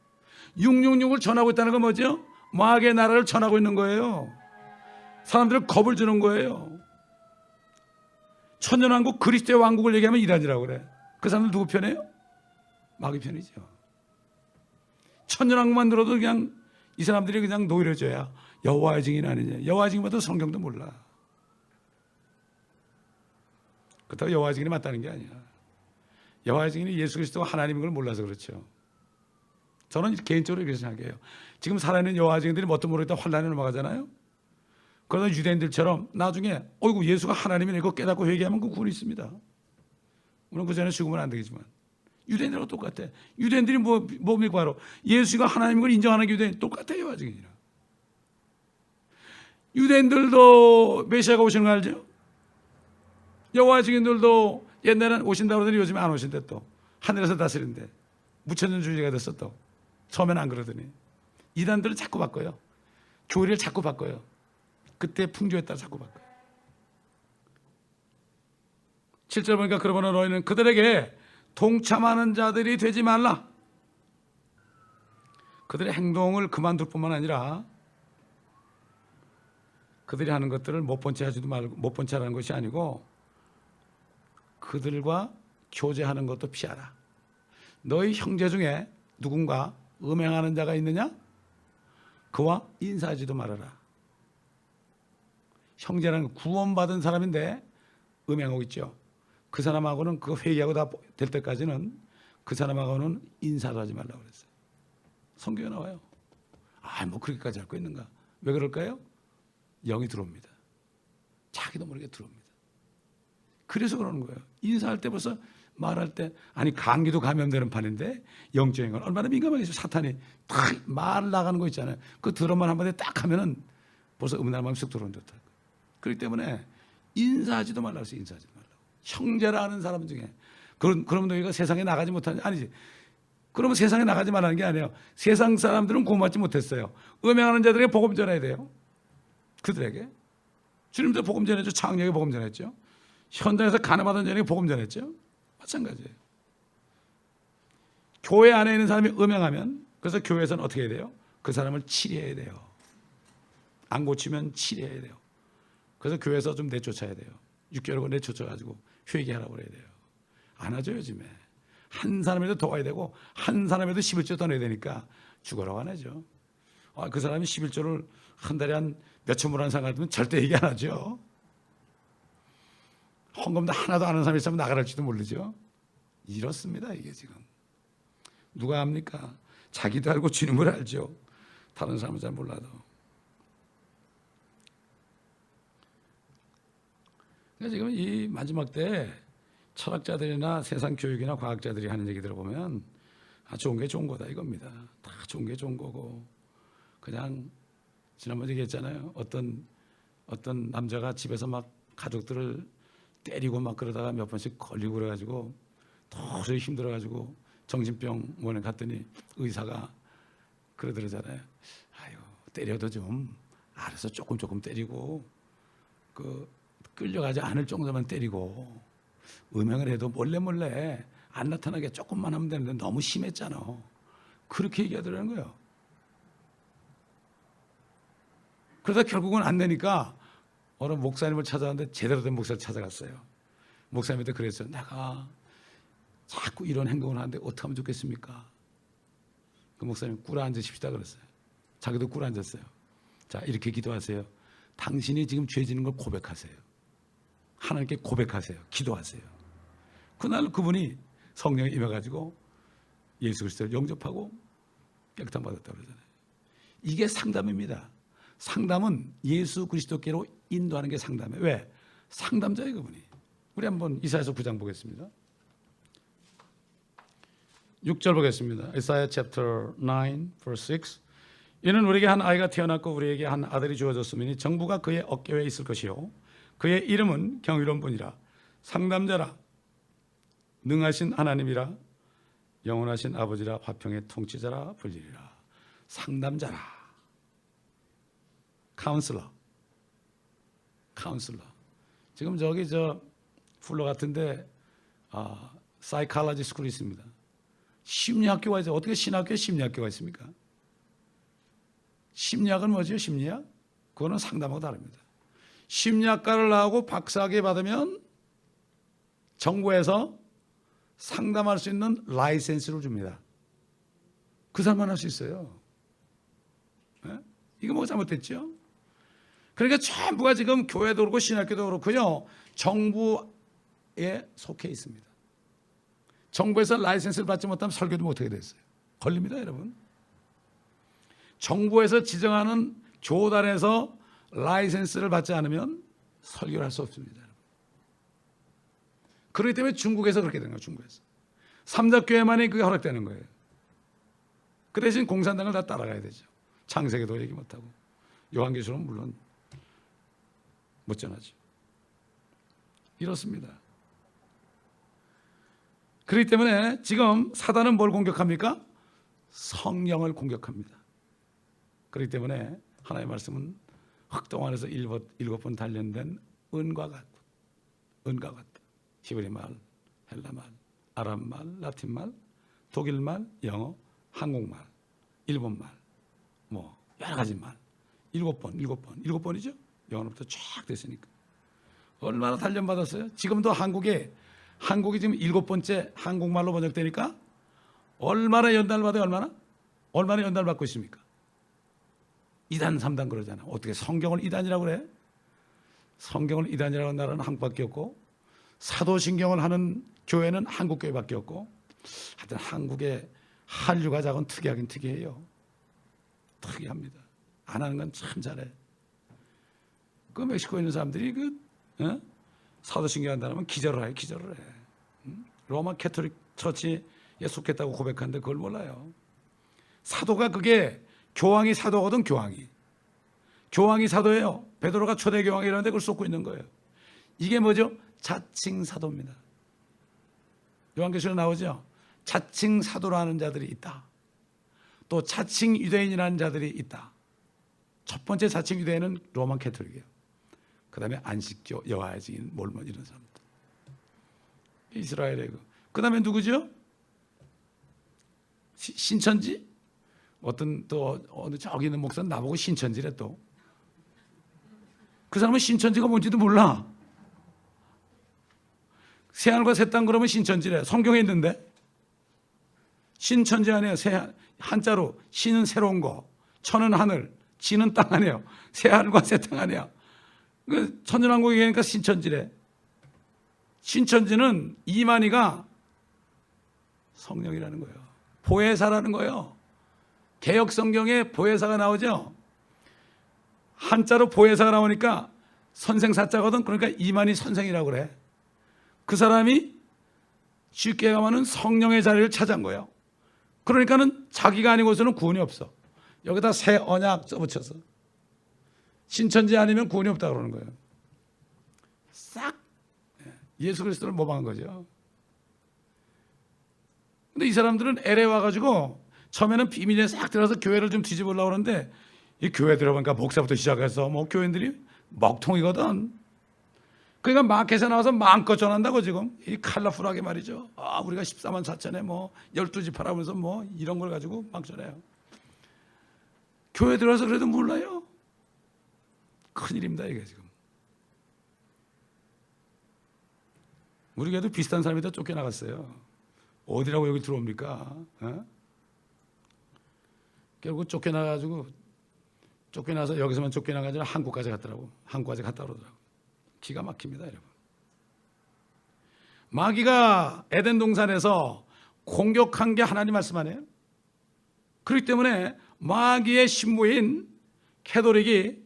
666을 전하고 있다는 건 뭐죠? 마귀의 나라를 전하고 있는 거예요. 사람들을 겁을 주는 거예요. 천년왕국 그리스도의 왕국을 얘기하면 이란이라고 그래. 그 사람들 누구 편이에요? 마귀 편이죠. 천년왕국만 들어도 그냥 이 사람들이 그냥 노이려져야 여호와의 증인 아니냐. 여호와의 증인마다 성경도 몰라. 그렇다고 여호와의 증인이 맞다는 게 아니야. 여호와의 증인이 예수 그리스도가 하나님인 걸 몰라서 그렇죠. 저는 개인적으로 이렇게 생각해요. 지금 살아있는 여호와의 증인들이 뭣도 모르겠다 환란에 넘어가잖아요. 그러다 유대인들처럼 나중에 어이구 예수가 하나님이네 이거 깨닫고 회개하면 그 구원이 있습니다. 물론 그 전에 죽으면 안 되겠지만 유대인들하고 똑같아. 유대인들이 뭐 믿고 바로 예수가 하나님인 걸 인정하는 게 유대인 똑같아요. 여호와의 증인이랑. 유대인들도 메시아가 오시는 거 알죠? 여호와의 증인들도 옛날에는 오신다고 그러더니 요즘에 안 오신대 또. 하늘에서 다스리는데 무천년주의가 됐어. 또 처음엔 안 그러더니 이단들은 자꾸 바꿔요. 교리를 자꾸 바꿔요. 그때 풍조에 따라 자꾸 바꿔요. 7절 보니까 그러므로 너희는 그들에게 동참하는 자들이 되지 말라. 그들의 행동을 그만둘 뿐만 아니라 그들이 하는 것들을 못 본 채 하지도 말고, 못 본 채 하는 것이 아니고 그들과 교제하는 것도 피하라. 너희 형제 중에 누군가 음행하는 자가 있느냐? 그와 인사하지도 말아라. 형제라는 구원받은 사람인데 음행하고 있죠. 그 사람하고는 그 회개하고 다 될 때까지는 그 사람하고는 인사도 하지 말라고 그랬어요. 성경에 나와요. 뭐 그렇게까지 할 거 있는가? 왜 그럴까요? 영이 들어옵니다. 자기도 모르게 들어옵니다. 그래서 그러는 거예요. 인사할 때 벌써 말할 때, 아니 감기도 감염되는 판인데 영적인 건 얼마나 민감하겠어요. 사탄이 딱 말 나가는 거 있잖아요. 그 드럼만 한마디 딱 하면은 벌써 음란한 마음이 쑥 들어온 듯하고. 그렇기 때문에 인사하지도 말라고 했어요. 인사하지 말라고. 형제라 하는 사람 중에 그럼 너희가 세상에 나가지 못하냐? 아니지. 그러면 세상에 나가지 말라는 게 아니에요. 세상 사람들은 구원받지 못했어요. 음행하는 자들에게 복음 전해야 돼요. 그들에게. 주님도 복음 전했죠. 창녀에게 복음 전했죠. 현장에서 가늠하던 자에게 복음 전했죠. 마찬가지예요. 교회 안에 있는 사람이 음행하면, 그래서 교회에서는 어떻게 해야 돼요? 그 사람을 치료해야 돼요. 안 고치면 치료해야 돼요. 그래서 교회에서 좀 내쫓아야 돼요. 6개월간 내쫓아가지고 회개하라고 그래야 돼요. 안 하죠, 요즘에. 한 사람에도 도와야 되고 한 사람에도 11조 더 내야 되니까 죽어라고 안 하죠. 그 사람이 11조를 한 달에 한 몇천만 원 상관 같으면 절대 얘기 안 하죠. 헌금도 하나도 안 하는 사람이 있으면 나가랄지도 모르죠. 이렇습니다, 이게 지금. 누가 압니까? 자기도 알고 주님을 알죠. 다른 사람은 잘 몰라도. 그러니까 지금 이 마지막 때 철학자들이나 세상 교육이나 과학자들이 하는 얘기 들어보면 좋은 게 좋은 거다 이겁니다. 다 좋은 게 좋은 거고, 그냥 지난번에 얘기했잖아요. 어떤 남자가 집에서 막 가족들을 때리고 막 그러다가 몇 번씩 걸리고 그래가지고 도저히 힘들어가지고 정신병원에 갔더니 의사가 그러더라잖아요. 때려도 좀 알아서 조금 때리고 끌려가지 않을 정도만 때리고, 음행을 해도 몰래 안 나타나게 조금만 하면 되는데 너무 심했잖아. 그렇게 얘기하더라는 거예요. 그러다 결국은 안 되니까 어느 목사님을 찾아왔는데 제대로 된 목사를 찾아갔어요. 목사님한테 그랬어요. 내가 자꾸 이런 행동을 하는데 어떻게 하면 좋겠습니까? 그 목사님 꿇어 앉으십시다 그랬어요. 자기도 꿇어 앉았어요. 자, 이렇게 기도하세요. 당신이 지금 죄 지는 걸 고백하세요. 하나님께 고백하세요. 기도하세요. 그날 그분이 성령에 임해가지고 예수 그리스도를 영접하고 깨끗함 받았다고 그러잖아요. 이게 상담입니다. 상담은 예수 그리스도께로 인도하는 게 상담이에요. 왜? 상담자예요, 그분이. 우리 한번 이사야서 9장 보겠습니다. 6절 보겠습니다. 이사야 chapter 9 verse 6. 이는 우리에게 한 아이가 태어났고 우리에게 한 아들이 주어졌으니 정부가 그의 어깨에 있을 것이요 그의 이름은 경이로운 분이라, 상담자라, 능하신 하나님이라, 영원하신 아버지라, 화평의 통치자라 불리리라. 상담자라, 카운슬러. 지금 저기 풀로 같은데 사이칼라지 스쿨이 있습니다. 심리학교가 있어요. 어떻게 신학교에 심리학교가 있습니까? 심리학은 뭐죠? 심리학? 그거는 상담하고 다릅니다. 심리학과를 나오고 박사학위 받으면 정부에서 상담할 수 있는 라이센스를 줍니다. 그 사람만 할 수 있어요. 네? 이거 뭐가 잘못됐죠? 그러니까 전부가 지금 교회도 그렇고 신학교도 그렇고요, 정부에 속해 있습니다. 정부에서 라이센스를 받지 못하면 설교도 못하게 됐어요. 걸립니다, 여러분. 정부에서 지정하는 교단에서 라이센스를 받지 않으면 설교를 할 수 없습니다. 그렇기 때문에 중국에서 그렇게 되는 거예요. 중국에서 삼자교회만이 그게 허락되는 거예요. 그 대신 공산당을 다 따라가야 되죠. 창세기도 얘기 못하고 요한계시록은 물론 못 전하죠. 이렇습니다. 그렇기 때문에 지금 사단은 뭘 공격합니까? 성령을 공격합니다. 그렇기 때문에 하나님의 말씀은 흑동안에서 일곱 번 단련된 은과 같다. 은과 같다. 히브리 말, 헬라 말, 아랍 말, 라틴 말, 독일 말, 영어, 한국말, 일본 말, 뭐 여러 가지 말. 일곱 번이죠. 영어로부터 쫙 됐으니까. 얼마나 단련받았어요? 지금도 한국이 지금 7번째 한국말로 번역되니까 얼마나 연달받아요? 얼마나 연달받고 있습니까? 2단 3단 그러잖아. 어떻게 성경을 2단이라고 그래? 성경을 2단이라고 하는 나라는 한국밖에 없고 사도신경을 하는 교회는 한국교회밖에 없고 하여튼 한국의 한류가 작은 특이하긴 특이해요. 특이합니다. 안 하는 건 참 잘해. 그 멕시코에 있는 사람들이 사도신경 한다면 기절을 해. 로마 캐톨릭 처치에 속했다고 고백하는데 그걸 몰라요. 사도가 그게 교황이 사도거든. 교황이 사도예요. 베드로가 초대 교황이라는데 그걸 쏟고 있는 거예요. 이게 뭐죠? 자칭 사도입니다. 요한계시록에 나오죠. 자칭 사도라는 자들이 있다. 또 자칭 유대인이라는 자들이 있다. 첫 번째 자칭 유대인은 로마 캐톨릭이에요. 그 다음에 안식교, 여호와의 증인, 몰몬 이런 사람들. 이스라엘의 그 다음에 누구죠? 신천지? 어떤 또 어느 저기 있는 목사는 나보고 신천지래 또. 그 사람은 신천지가 뭔지도 몰라. 새하늘과 새 땅 그러면 신천지래. 성경에 있는데. 신천지 아니에요. 한자로 신은 새로운 거, 천은 하늘, 지는 땅 아니에요. 새하늘과 새 땅 아니에요. 그 천연왕국이 얘기하니까 신천지래. 신천지는 이만희가 성령이라는 거예요. 보혜사라는 거예요. 개역 성경에 보혜사가 나오죠. 한자로 보혜사가 나오니까 선생 사자거든. 그러니까 이만희 선생이라고 그래. 그 사람이 쉽게 가면은 성령의 자리를 차지한 거예요. 그러니까는 자기가 아니고서는 구원이 없어. 여기다 새 언약 써붙여서 신천지 아니면 구원이 없다 그러는 거예요. 싹 예수 그리스도를 모방한 거죠. 근데 이 사람들은 LA 와가지고 처음에는 비밀에 싹 들어서 교회를 좀 뒤집으려고 그러는데 이 교회 들어보니까 목사부터 시작해서 뭐 교인들이 먹통이거든. 그러니까 마켓에 나와서 마음껏 전한다고 지금 이 컬러풀하게 말이죠. 우리가 14만 4천에 뭐 12집 팔아보면서 뭐 이런 걸 가지고 막 전해요. 교회 들어와서 그래도 몰라요. 큰일입니다 이게 지금. 우리 교회도 비슷한 사람이 다 쫓겨나갔어요. 어디라고 여기 들어옵니까? 결국 쫓겨나서 여기서만 쫓겨나가지고 한국까지 갔더라고. 한국까지 갔다 오더라고. 기가 막힙니다 여러분. 마귀가 에덴 동산에서 공격한 게 하나님 말씀 아니에요? 그렇기 때문에 마귀의 신부인 캐톨릭이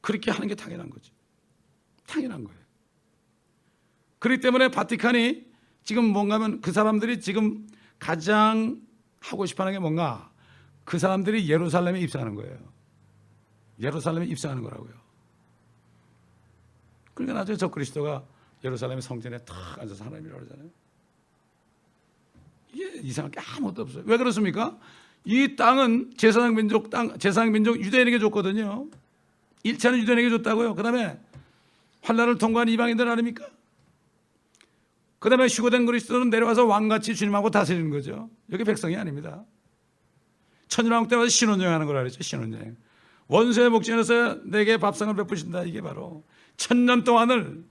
그렇게 하는 게 당연한 거죠. 당연한 거예요. 그렇기 때문에 바티칸이 지금 뭔가면 그 사람들이 지금 가장 하고 싶어하는 게 뭔가 그 사람들이 예루살렘에 입성하는 거예요. 예루살렘에 입성하는 거라고요. 그러니까 나중에 저 그리스도가 예루살렘의 성전에 탁 앉아서 하나님이라고 그러잖아요. 이게 이상할 게 아무것도 없어요. 왜 그렇습니까? 이 땅은 제사장 민족 유대인에게 줬거든요. 1차는 유대인에게 줬다고요. 그 다음에 환난을 통과한 이방인들 아닙니까? 그 다음에 휴거된 그리스도는 내려와서 왕같이 주님하고 다스리는 거죠. 여기 백성이 아닙니다. 천일왕국 때 와서 신혼여행하는 거라 그랬죠. 신혼여행. 원수의 목전에서 내게 밥상을 베푸신다. 이게 바로 천년 동안을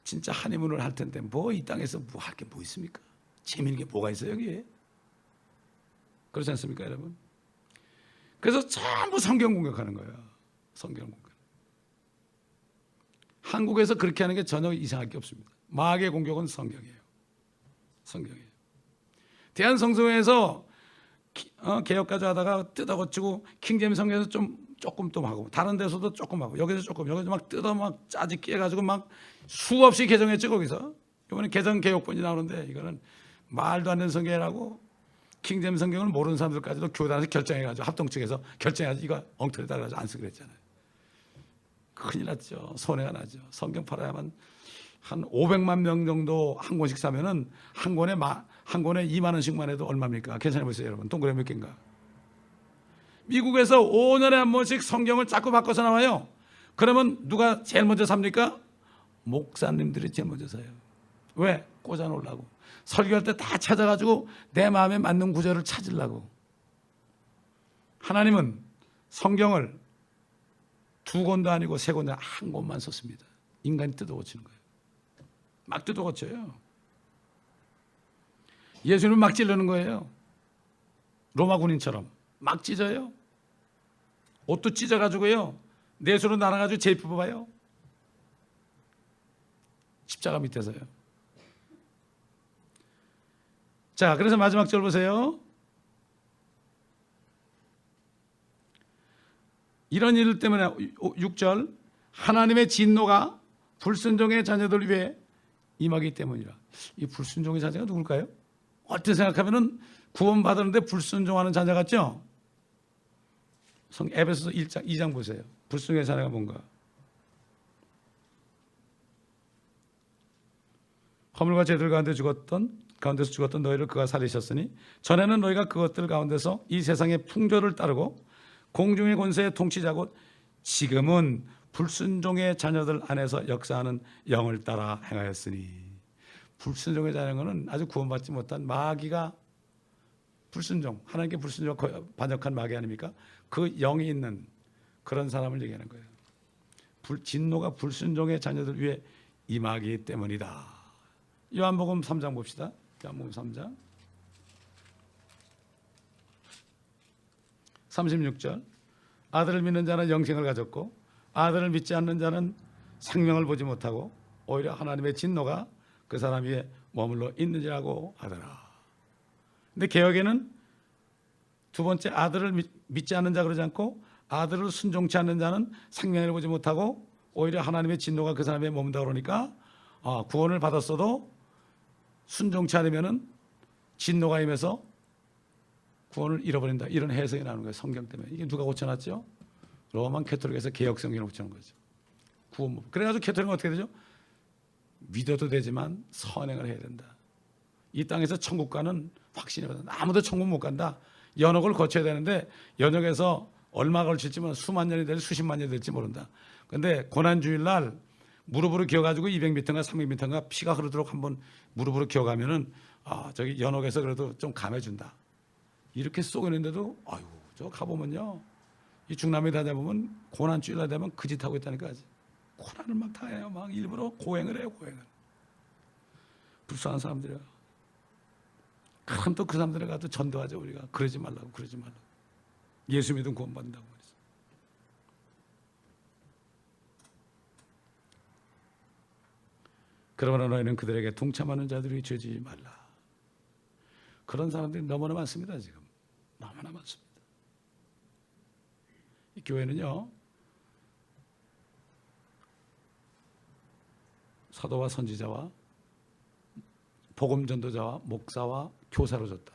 진짜 하니문을 할 텐데 뭐 이 땅에서 뭐 할 게 뭐 있습니까? 재미있는 게 뭐가 있어요 여기에? 그렇지 않습니까 여러분? 그래서 전부 성경 공격하는 거예요. 성경 공격. 한국에서 그렇게 하는 게 전혀 이상할 게 없습니다. 마귀의 공격은 성경이에요. 성경이에요. 대한성서회에서 개혁까지 하다가 뜯어고치고 킹제임스 성경에서 조금 또 하고 다른 데서도 조금 하고 여기서 막 뜯어 막 짜지 깨가지고 막 수없이 개정했죠 거기서. 이번에 개정개혁본이 나오는데 이거는 말도 안 되는 성경이라고 킹제임스 성경을 모르는 사람들까지도 교단에서 결정해가지고 합동 측에서 결정해가지고 이거 엉터리다 그래서 안 쓰기로 했잖아요. 큰일 났죠. 손해가 나죠. 성경 팔아야만 한 500만 명 정도 한 권씩 사면은 한 권에 2만 원씩만 해도 얼마입니까? 계산해 보세요, 여러분. 동그라미 몇 개인가? 미국에서 5년에 한 번씩 성경을 자꾸 바꿔서 나와요. 그러면 누가 제일 먼저 삽니까? 목사님들이 제일 먼저 사요. 왜? 꽂아 놓으려고. 설교할 때 다 찾아가지고 내 마음에 맞는 구절을 찾으려고. 하나님은 성경을 2권도 아니고 3권도 한 권만 썼습니다. 인간이 뜯어 고치는 거예요. 막 뜯어 고쳐요. 예수님은 막 찌르는 거예요. 로마 군인처럼 막 찢어요. 옷도 찢어가지고요, 내 손으로 날아가지고 제입 뽑아요. 십자가 밑에서요. 자, 그래서 마지막 절 보세요. 이런 일 때문에 6절, 하나님의 진노가 불순종의 자녀들 위해 임하기 때문이라. 이 불순종의 자녀가 누굴까요? 어떻게 생각하면은 구원받았는데 불순종하는 자녀 같죠? 에베소서 1장 2장 보세요. 불순종의 자녀가 뭔가? 허물과 죄들 가운데서 죽었던 너희를 그가 살리셨으니 전에는 너희가 그것들 가운데서 이 세상의 풍조를 따르고 공중의 권세의 통치자고 지금은 불순종의 자녀들 안에서 역사하는 영을 따라 행하였으니. 불순종의 자녀는 아주 구원받지 못한 마귀가, 불순종, 하나님께 불순종 반역한 마귀 아닙니까? 그 영이 있는 그런 사람을 얘기하는 거예요. 진노가 불순종의 자녀들 위해 임하기 때문이다. 요한복음 3장 봅시다. 요한복음 3장 36절, 아들을 믿는 자는 영생을 가졌고 아들을 믿지 않는 자는 생명을 보지 못하고 오히려 하나님의 진노가 그 사람 위에 머물러 있느니라고 하더라. 근데 개역에는 두 번째, 아들을 믿지 않는 자 그러지 않고 아들을 순종치 않는 자는 생명을 보지 못하고 오히려 하나님의 진노가 그 사람에 머문다 그러니까 구원을 받았어도 순종치 않으면은 진노가 임해서 구원을 잃어버린다. 이런 해석이 나오는 거예요. 성경 때문에. 이게 누가 고쳐놨죠? 로만 캐톨릭에서 개역 성경을 고쳐놓은 거죠. 구원법. 그래가지고 캐톨릭은 어떻게 되죠? 믿어도 되지만 선행을 해야 된다. 이 땅에서 천국 가는 확신이 받아. 아무도 천국 못 간다. 연옥을 거쳐야 되는데 연옥에서 얼마 걸칠지 모른다. 수만 년이 될지 수십만 년이 될지 모른다. 그런데 고난주일 날 무릎으로 기어가지고 200m인가 300m인가 피가 흐르도록 한번 무릎으로 기어가면은 저기 연옥에서 그래도 좀 감해준다. 이렇게 쏘고있는데도 아유, 저 가보면요, 이 중남미 다녀보면 고난주일 날 되면 그 짓 하고 있다니까. 아직 고난을 막 당해요. 막 일부러 고행을 해요. 고행을. 불쌍한 사람들이야. 그럼 또 그 사람들에 가서 전도하죠. 우리가 그러지 말라고. 예수 믿으면 구원받는다고 말이죠. 그러나 너희는 그들에게 동참하는 자들이 죄지 말라. 그런 사람들이 너무나 많습니다. 지금 너무나 많습니다. 이 교회는요, 사도와 선지자와 복음 전도자와 목사와 교사로 줬다.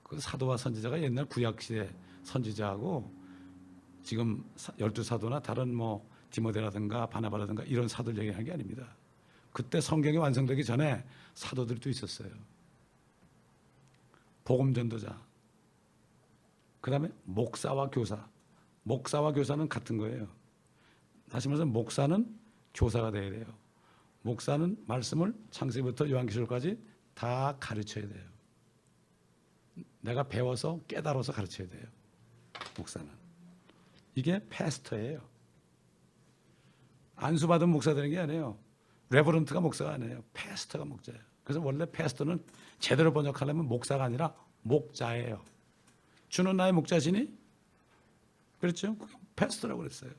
그 사도와 선지자가 옛날 구약시대 선지자하고 지금 12사도나 다른 뭐 디모데라든가 바나바라든가 이런 사도를 얘기하는 게 아닙니다. 그때 성경이 완성되기 전에 사도들이 또 있었어요. 복음 전도자, 그 다음에 목사와 교사. 목사와 교사는 같은 거예요. 다시 말해서 목사는 교사가 돼야 돼요. 목사는 말씀을 창세기부터 요한계시록까지 다 가르쳐야 돼요. 내가 배워서 깨달아서 가르쳐야 돼요. 목사는. 이게 패스터예요. 안수받은 목사 되는 게 아니에요. 레버런트가 목사가 아니에요. 패스터가 목자예요. 그래서 원래 패스터는 제대로 번역하려면 목사가 아니라 목자예요. 주는 나의 목자시니? 그렇죠? 패스터라고 그랬어요.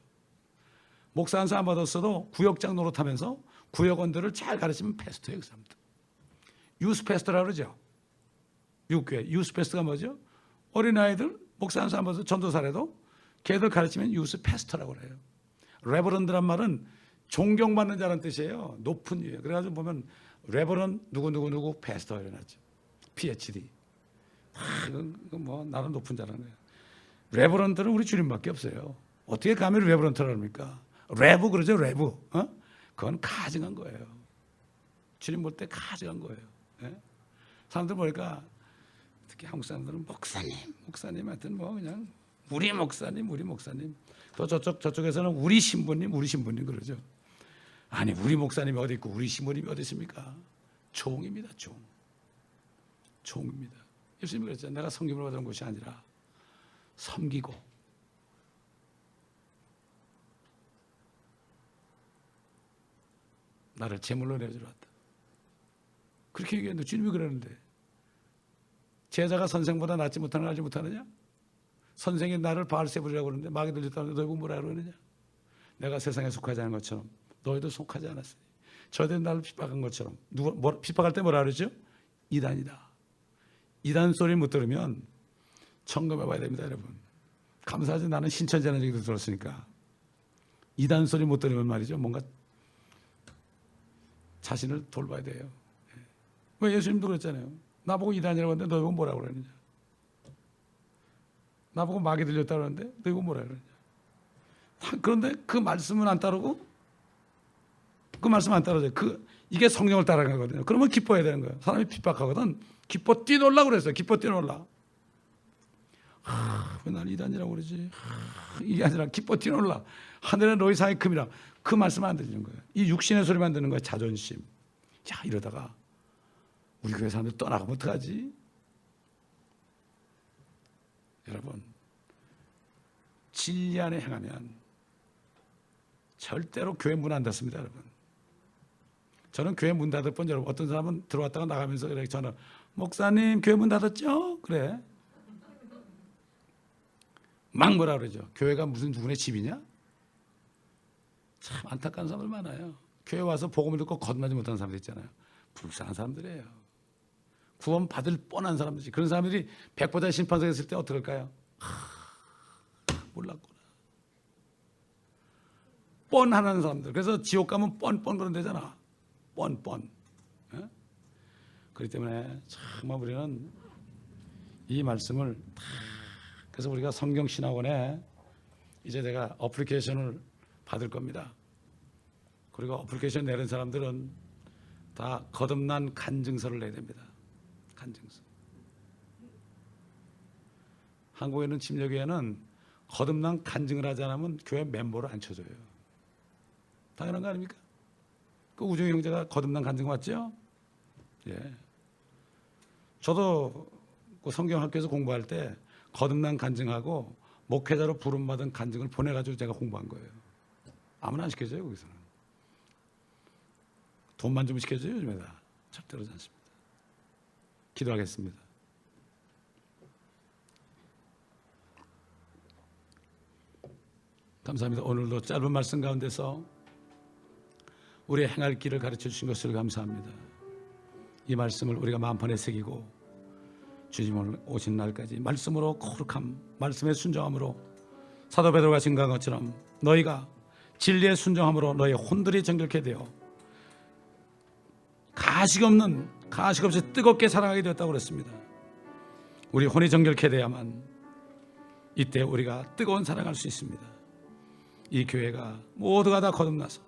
목사 한 사람 받았어도 구역장 노릇하면서 구역원들을 잘 가르치면 패스터예요. 그 사람들. 유스 패스터라고 그러죠. 미국교회 유스 패스터가 뭐죠? 어린아이들 목사 한 사람 받아서 전도사라도 걔들 가르치면 유스 패스터라고 그래요. 레버런드란 말은 존경받는 자라는 뜻이에요. 높은 위에. 그래가지고 보면 레버런 누구 패스터 이래놨죠. PhD. 뭐 나름 높은 자라는 거예요. 레버런드는 우리 주님밖에 없어요. 어떻게 감히 레버런트라고 합니까? 레브 그러죠, 레브. 그건 가증한 거예요. 주님 볼 때 가증한 거예요. 예? 사람들 보니까 특히 한국 사람들은 목사님 하여튼 뭐 그냥 우리 목사님. 또 저쪽에서는 우리 신부님 그러죠. 아니 우리 목사님이 어디 있고 우리 신부님이 어디 있습니까? 종입니다, 종입니다. 예수님이 그랬잖아요. 내가 섬김을 받은 것이 아니라 섬기고 나를 제물로 내주러 왔다. 그렇게 얘기했는데 주님이 그러는데 제자가 선생보다 낫지 못하는 걸 알지 못하느냐? 선생이 나를 바알세불이라고 그러는데 마귀 들렸다는데 너희가 뭐라 그러느냐? 내가 세상에 속하지 않은 것처럼 너희도 속하지 않았으니 저희들이 나를 핍박한 것처럼 핍박할 때 뭐라 그러죠? 이단이다. 이단 소리를 못 들으면 점검해 봐야 됩니다, 여러분. 감사하지 나는 신천지라는 얘기도 들었으니까 이단 소리 못 들으면 말이죠, 뭔가 자신을 돌봐야 돼요. 왜 예수님도 그랬잖아요. 나보고 이단이라고 하는데 너희가 뭐라고 그러느냐? 나보고 마귀 들렸다고 하는데 너희가 뭐라고 그러느냐? 그런데 그 말씀은 안 따르고 그 말씀 안 따라줘요. 이게 성령을 따라가거든요. 그러면 기뻐해야 되는 거예요. 사람이 핍박하거든 기뻐 뛰놀라고 그랬어요. 기뻐 뛰놀라. 왜 나는 이단이라고 그러지? 이게 아니라 기뻐 뛰놀라. 하늘은 너희 상이 금이라. 그 말씀을 안 들리는 거예요. 이 육신의 소리만 듣는 거예요. 자존심. 야, 이러다가 우리 교회 사람들 떠나가면 어떡하지? 여러분, 진리 안에 행하면 절대로 교회 문 안 닫습니다, 여러분. 저는 교회 문 닫을 뻔, 여러분. 어떤 사람은 들어왔다가 나가면서 이렇게 저는 목사님 교회 문 닫았죠? 그래. 막 뭐라 그러죠? 교회가 무슨 누구네 집이냐? 참 안타까운 사람들 많아요. 교회 와서 복음을 듣고 거듭나지 못하는 사람들 있잖아요. 불쌍한 사람들이에요. 구원 받을 뻔한 사람들이. 그런 사람들이 백보자 심판석에 있을 때 어떡할까요? 몰랐구나. 뻔하는 사람들. 그래서 지옥 가면 뻔뻔 그런 데잖아. 뻔뻔. 예? 그렇기 때문에 정말 우리는 이 말씀을 그래서 우리가 성경신학원에 이제 내가 어플리케이션을 받을 겁니다. 그리고 어플리케이션 내는 사람들은 다 거듭난 간증서를 내야 됩니다. 간증서. 한국에는 침례교회는 거듭난 간증을 하지 않으면 교회 멤버를 안 쳐줘요. 당연한 거 아닙니까? 그 우정희 형제가 거듭난 간증 왔죠? 예. 저도 그 성경학교에서 공부할 때 거듭난 간증하고 목회자로 부름받은 간증을 보내가지고 제가 공부한 거예요. 아무나 안 시켜줘요, 거기서는. 돈만 좀 시켜줘요, 요즘에 다. 절대로 그렇지 않습니다. 기도하겠습니다. 감사합니다. 오늘도 짧은 말씀 가운데서 우리의 행할 길을 가르쳐 주신 것을 감사합니다. 이 말씀을 우리가 마음판에 새기고 주님 오신 날까지 말씀으로 거룩함, 말씀에 순종함으로 사도 베드로가 증거한 것처럼 너희가 진리에 순종함으로 너희 혼들이 정결케 되어 가식 없이 뜨겁게 사랑하게 되었다고 그랬습니다. 우리 혼이 정결케 돼야만 이때 우리가 뜨거운 사랑할 수 있습니다. 이 교회가 모두가 다 거듭나서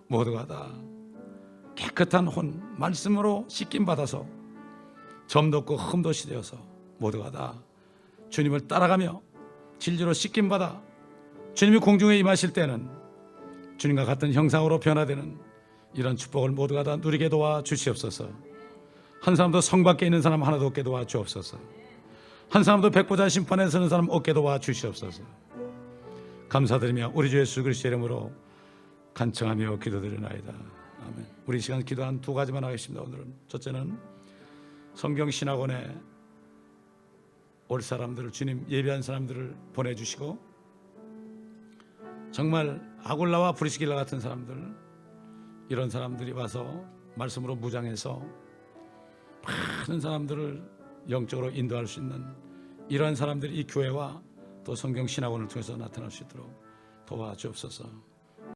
모두가 다 깨끗한 혼, 말씀으로 씻김 받아서 점도 없고 흠도 없이 되어서 모두가 다 주님을 따라가며 진리로 씻김 받아 주님이 공중에 임하실 때는 주님과 같은 형상으로 변화되는 이런 축복을 모두가 다 누리게 도와 주시옵소서. 한 사람도 성 밖에 있는 사람 하나도 없게 도와 주옵소서. 한 사람도 백보자 심판에 서는 사람 없게 도와 주시옵소서. 감사드리며 우리 주 예수 그리스도의 이름으로 간청하며 기도드리나이다. 아멘. 우리 시간 기도 한 두 가지만 하겠습니다. 오늘은 첫째는 성경신학원에 올 사람들을 주님 예비한 사람들을 보내주시고 정말 아굴라와 브리스길라 같은 사람들 이런 사람들이 와서 말씀으로 무장해서 많은 사람들을 영적으로 인도할 수 있는 이러한 사람들이 이 교회와 또 성경신학원을 통해서 나타날 수 있도록 도와주옵소서.